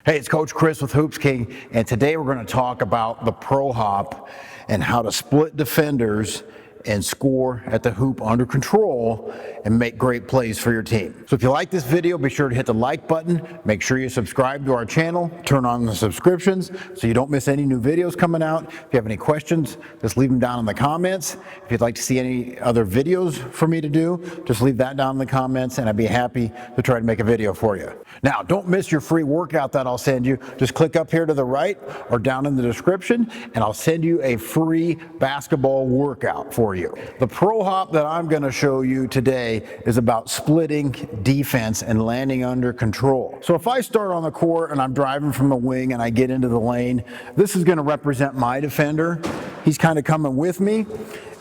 Hey, it's Coach Chris with Hoops King, and today we're going to talk about the pro hop and how to split defenders and score at the hoop under control and make great plays for your team. So if you like this video, be sure to hit the like button, make sure you subscribe to our channel, turn on the subscriptions so you don't miss any new videos coming out. If you have any questions, just leave them down in the comments. If you'd like to see any other videos for me to do, just leave that down in the comments and I'd be happy to try to make a video for you. Now, don't miss your free workout that I'll send you. Just click up here to the right or down in the description and I'll send you a free basketball workout for you. The pro hop that I'm going to show you today is about splitting defense and landing under control. So if I start on the court and I'm driving from the wing and I get into the lane, this is going to represent my defender. He's kind of coming with me.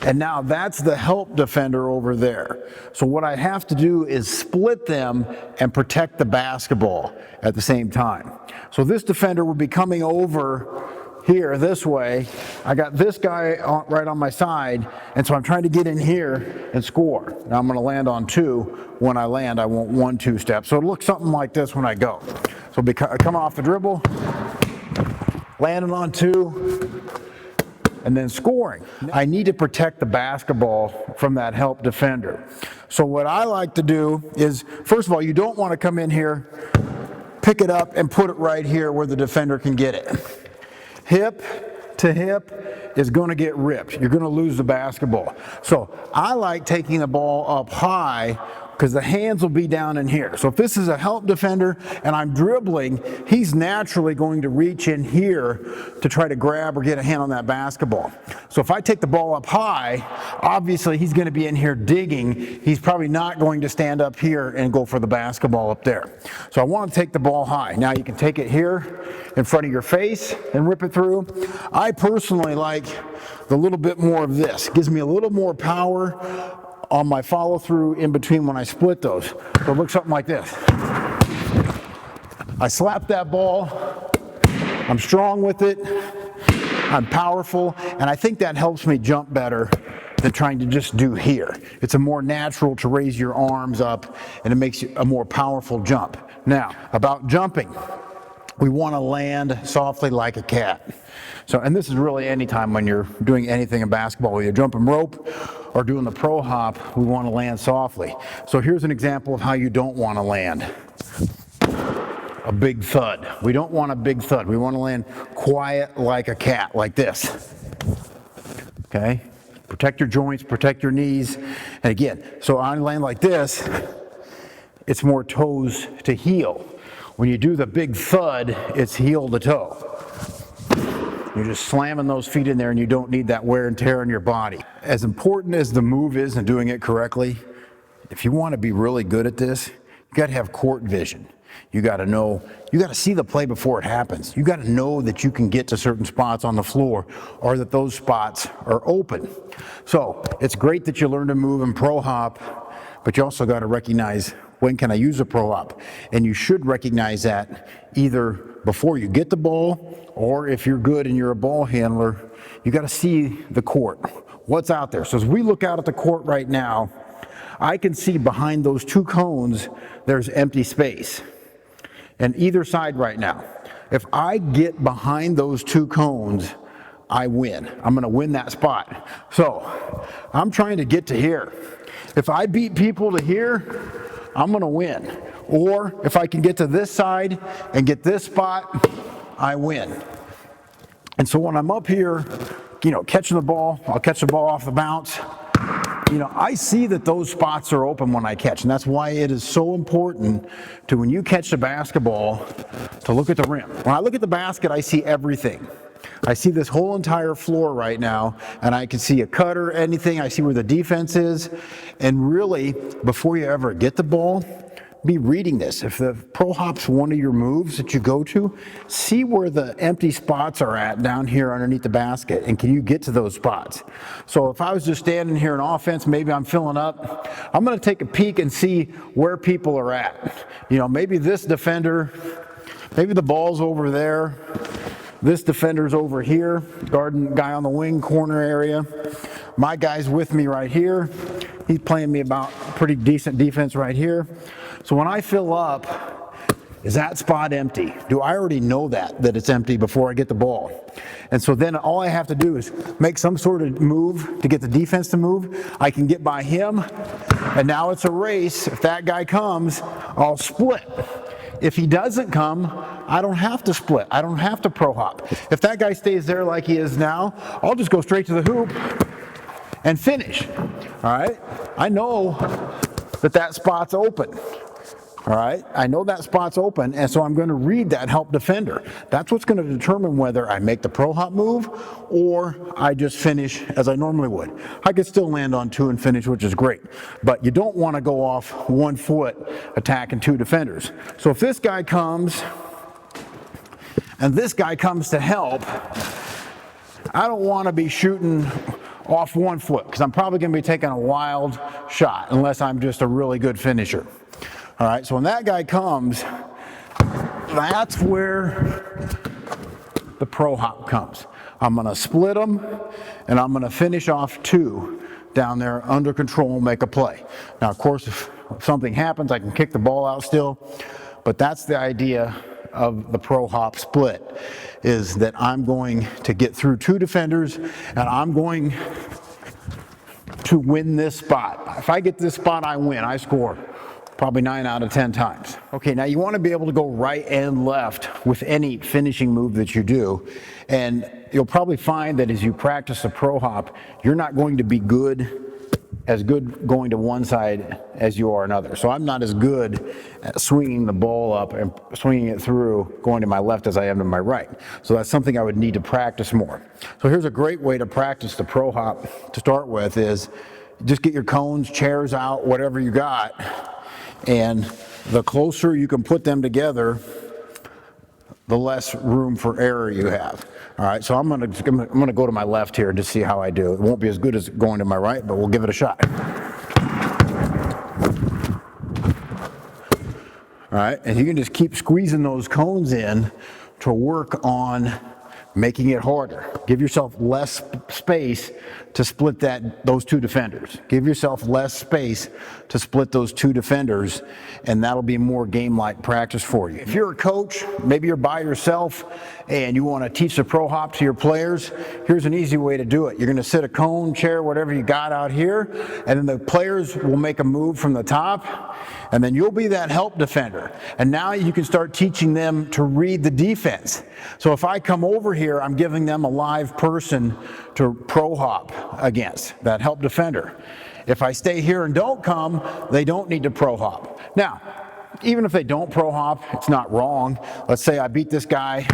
And now that's the help defender over there. So what I have to do is split them and protect the basketball at the same time. So this defender would be coming over here this way. I got this guy right on my side, and so I'm trying to get in here and score. Now I'm going to land on two. When I land, I want 1-2 step. So it looks something like this when I go. So coming off the dribble, landing on two, and then scoring. I need to protect the basketball from that help defender. So what I like to do is, first of all, you don't want to come in here, pick it up, and put it right here where the defender can get it. Hip to hip is going to get ripped. You're going to lose the basketball. So I like taking the ball up high because the hands will be down in here. So if this is a help defender and I'm dribbling, he's naturally going to reach in here to try to grab or get a hand on that basketball. So if I take the ball up high, obviously he's going to be in here digging. He's probably not going to stand up here and go for the basketball up there. So I want to take the ball high. Now you can take it here in front of your face and rip it through. I personally like the little bit more of this. It gives me a little more power on my follow through in between when I split those. So it looks something like this. I slap that ball, I'm strong with it, I'm powerful, and I think that helps me jump better than trying to just do here. It's a more natural to raise your arms up and it makes you a more powerful jump. Now, about jumping, we want to land softly like a cat. So, and this is really any time when you're doing anything in basketball, whether you're jumping rope or doing the pro hop, we want to land softly. So here's an example of how you don't want to land. A big thud. We don't want a big thud. We want to land quiet like a cat, like this. Okay? Protect your joints, protect your knees. And again, so I land like this, it's more toes to heel. When you do the big thud, it's heel to toe. You're just slamming those feet in there and you don't need that wear and tear on your body. As important as the move is and doing it correctly, if you want to be really good at this, you got to have court vision. You got to know, you got to see the play before it happens. You got to know that you can get to certain spots on the floor or that those spots are open. So it's great that you learn to move in pro hop, but you also got to recognize, when can I use a pro hop? And you should recognize that either before you get the ball, or if you're good and you're a ball handler, you got to see the court. What's out there? So as we look out at the court right now, I can see behind those two cones, there's empty space. And either side right now. If I get behind those two cones, I win. I'm going to win that spot. So I'm trying to get to here. If I beat people to here, I'm going to win. Or if I can get to this side and get this spot, I win. And so when I'm up here, catching the ball, I'll catch the ball off the bounce. I see that those spots are open when I catch, and that's why it is so important to, when you catch the basketball, to look at the rim. When I look at the basket, I see everything. I see this whole entire floor right now, and I can see a cutter, anything. I see where the defense is, and really, before you ever get the ball, be reading this. If the pro hop's one of your moves that you go to, see where the empty spots are at down here underneath the basket, and can you get to those spots? So if I was just standing here in offense, maybe I'm filling up, I'm going to take a peek and see where people are at. Maybe this defender, maybe the ball's over there, this defender's over here, guarding guy on the wing corner area. My guy's with me right here. He's playing me about pretty decent defense right here. So when I fill up, is that spot empty? Do I already know that it's empty before I get the ball? And so then all I have to do is make some sort of move to get the defense to move. I can get by him, and now it's a race. If that guy comes, I'll split. If he doesn't come, I don't have to split. I don't have to pro hop. If that guy stays there like he is now, I'll just go straight to the hoop and finish. All right? I know that spot's open. All right, I know that spot's open, and so I'm going to read that help defender. That's what's going to determine whether I make the pro hop move or I just finish as I normally would. I could still land on 2 and finish, which is great, but you don't want to go off 1 foot attacking 2 defenders. So if this guy comes and this guy comes to help, I don't want to be shooting off 1 foot because I'm probably going to be taking a wild shot unless I'm just a really good finisher. All right, so when that guy comes, that's where the pro hop comes. I'm going to split them, and I'm going to finish off 2 down there under control and make a play. Now, of course, if something happens, I can kick the ball out still, but that's the idea of the pro hop split, is that I'm going to get through 2 defenders, and I'm going to win this spot. If I get this spot, I win. I score. Probably 9 out of 10 times. Okay, now you want to be able to go right and left with any finishing move that you do, and you'll probably find that as you practice the pro hop, you're not going to be as good going to one side as you are another. So I'm not as good at swinging the ball up and swinging it through going to my left as I am to my right. So that's something I would need to practice more. So here's a great way to practice the pro hop to start with is just get your cones, chairs out, whatever you got. And the closer you can put them together, the less room for error you have. All right, so I'm gonna go to my left here to see how I do. It won't be as good as going to my right, but we'll give it a shot. All right, and you can just keep squeezing those cones in to work on making it harder. Give yourself less space to split those 2 defenders. Give yourself less space to split those 2 defenders, and that'll be more game-like practice for you. If you're a coach, maybe you're by yourself and you want to teach the pro hop to your players, here's an easy way to do it. You're going to sit a cone, chair, whatever you got out here, and then the players will make a move from the top, and then you'll be that help defender. And now you can start teaching them to read the defense. So if I come over here, I'm giving them a live person to pro hop against, that help defender. If I stay here and don't come, they don't need to pro hop. Now, even if they don't pro hop, it's not wrong. Let's say I beat this guy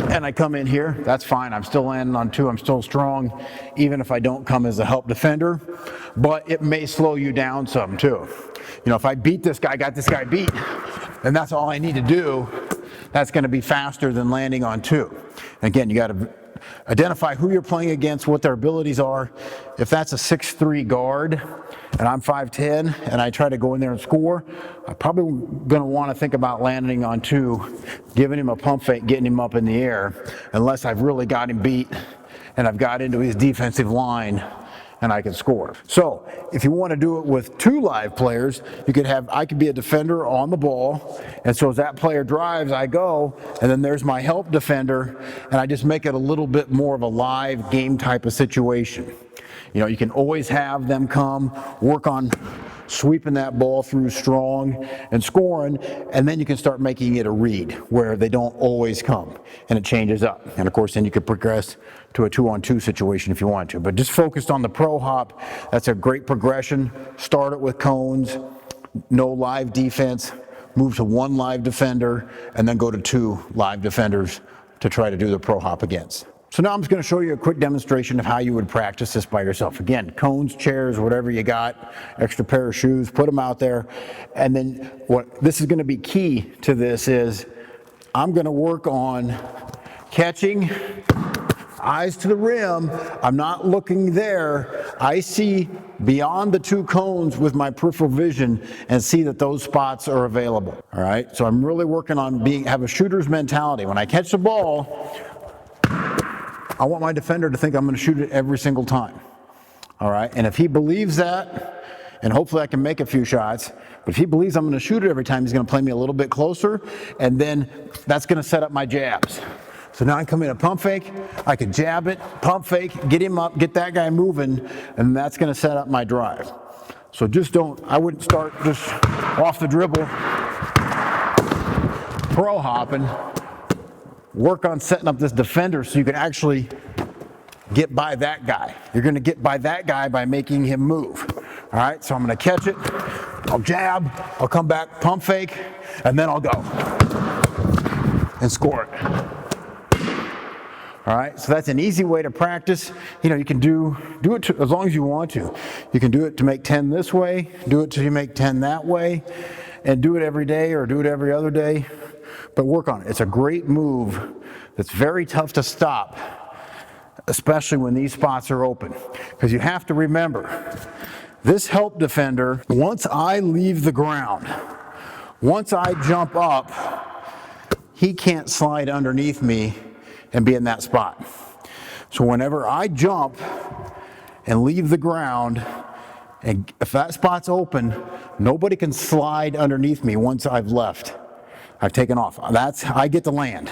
and I come in here, that's fine. I'm still landing on 2, I'm still strong, even if I don't come as a help defender, but it may slow you down some too. You know, if I beat this guy, got this guy beat, and that's all I need to do, that's going to be faster than landing on 2. Again, you got to identify who you're playing against, what their abilities are. If that's a 6'3" guard and I'm 5'10" and I try to go in there and score, I'm probably going to want to think about landing on 2, giving him a pump fake, getting him up in the air, unless I've really got him beat and I've got into his defensive line and I can score. So if you want to do it with 2 live players, I could be a defender on the ball, and so as that player drives, I go, and then there's my help defender, and I just make it a little bit more of a live game type of situation. You know, you can always have them come, work on sweeping that ball through strong and scoring, and then you can start making it a read where they don't always come and it changes up. And of course, then you could progress to a 2-on-2 situation if you want to. But just focused on the pro hop, that's a great progression. Start it with cones, no live defense, move to 1 live defender, and then go to 2 live defenders to try to do the pro hop against. So now I'm just going to show you a quick demonstration of how you would practice this by yourself. Again, cones, chairs, whatever you got, extra pair of shoes, put them out there. And then this is going to be key to this is I'm going to work on catching, eyes to the rim. I'm not looking there. I see beyond the 2 cones with my peripheral vision and see that those spots are available. All right. So I'm really working on have a shooter's mentality. When I catch the ball, I want my defender to think I'm going to shoot it every single time. All right. And if he believes that and hopefully I can make a few shots. But if he believes I'm going to shoot it every time, he's going to play me a little bit closer, and then that's going to set up my jabs. So now I come in a pump fake, I can jab it, pump fake, get him up, get that guy moving, and that's going to set up my drive. So I wouldn't start just off the dribble, pro hopping. Work on setting up this defender so you can actually get by that guy. You're going to get by that guy by making him move. All right, so I'm going to catch it, I'll jab, I'll come back, pump fake, and then I'll go and score it. All right, so that's an easy way to practice. You know, you can do it as long as you want to. You can do it to make 10 this way, do it till you make 10 that way, and do it every day or do it every other day. But work on it. It's a great move that's very tough to stop, especially when these spots are open. Because you have to remember, this help defender, once I leave the ground, once I jump up, he can't slide underneath me and be in that spot. So whenever I jump and leave the ground, and if that spot's open, nobody can slide underneath me once I've left. I've taken off. I get to land.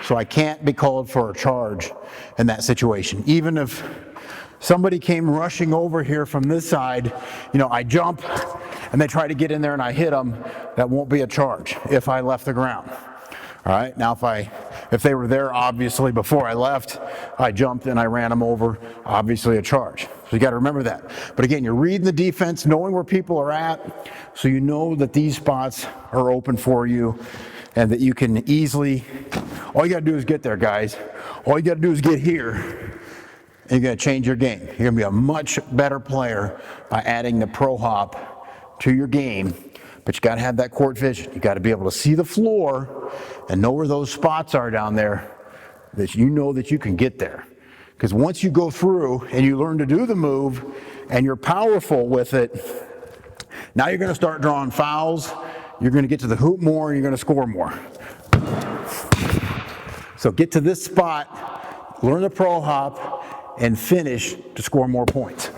So I can't be called for a charge in that situation. Even if somebody came rushing over here from this side, you know, I jump and they try to get in there and I hit them, that won't be a charge if I left the ground. All right, now if they were there obviously before I left, I jumped and I ran them over, obviously a charge. So you got to remember that. But again, you're reading the defense, knowing where people are at, so you know that these spots are open for you and that you can easily, all you got to do is get there, guys. All you got to do is get here and you're going to change your game. You're going to be a much better player by adding the pro hop to your game. But you got to have that court vision. You got to be able to see the floor and know where those spots are down there, that you know that you can get there. Because once you go through and you learn to do the move and you're powerful with it, now you're going to start drawing fouls. You're going to get to the hoop more and you're going to score more. So get to this spot, learn the pro hop, and finish to score more points.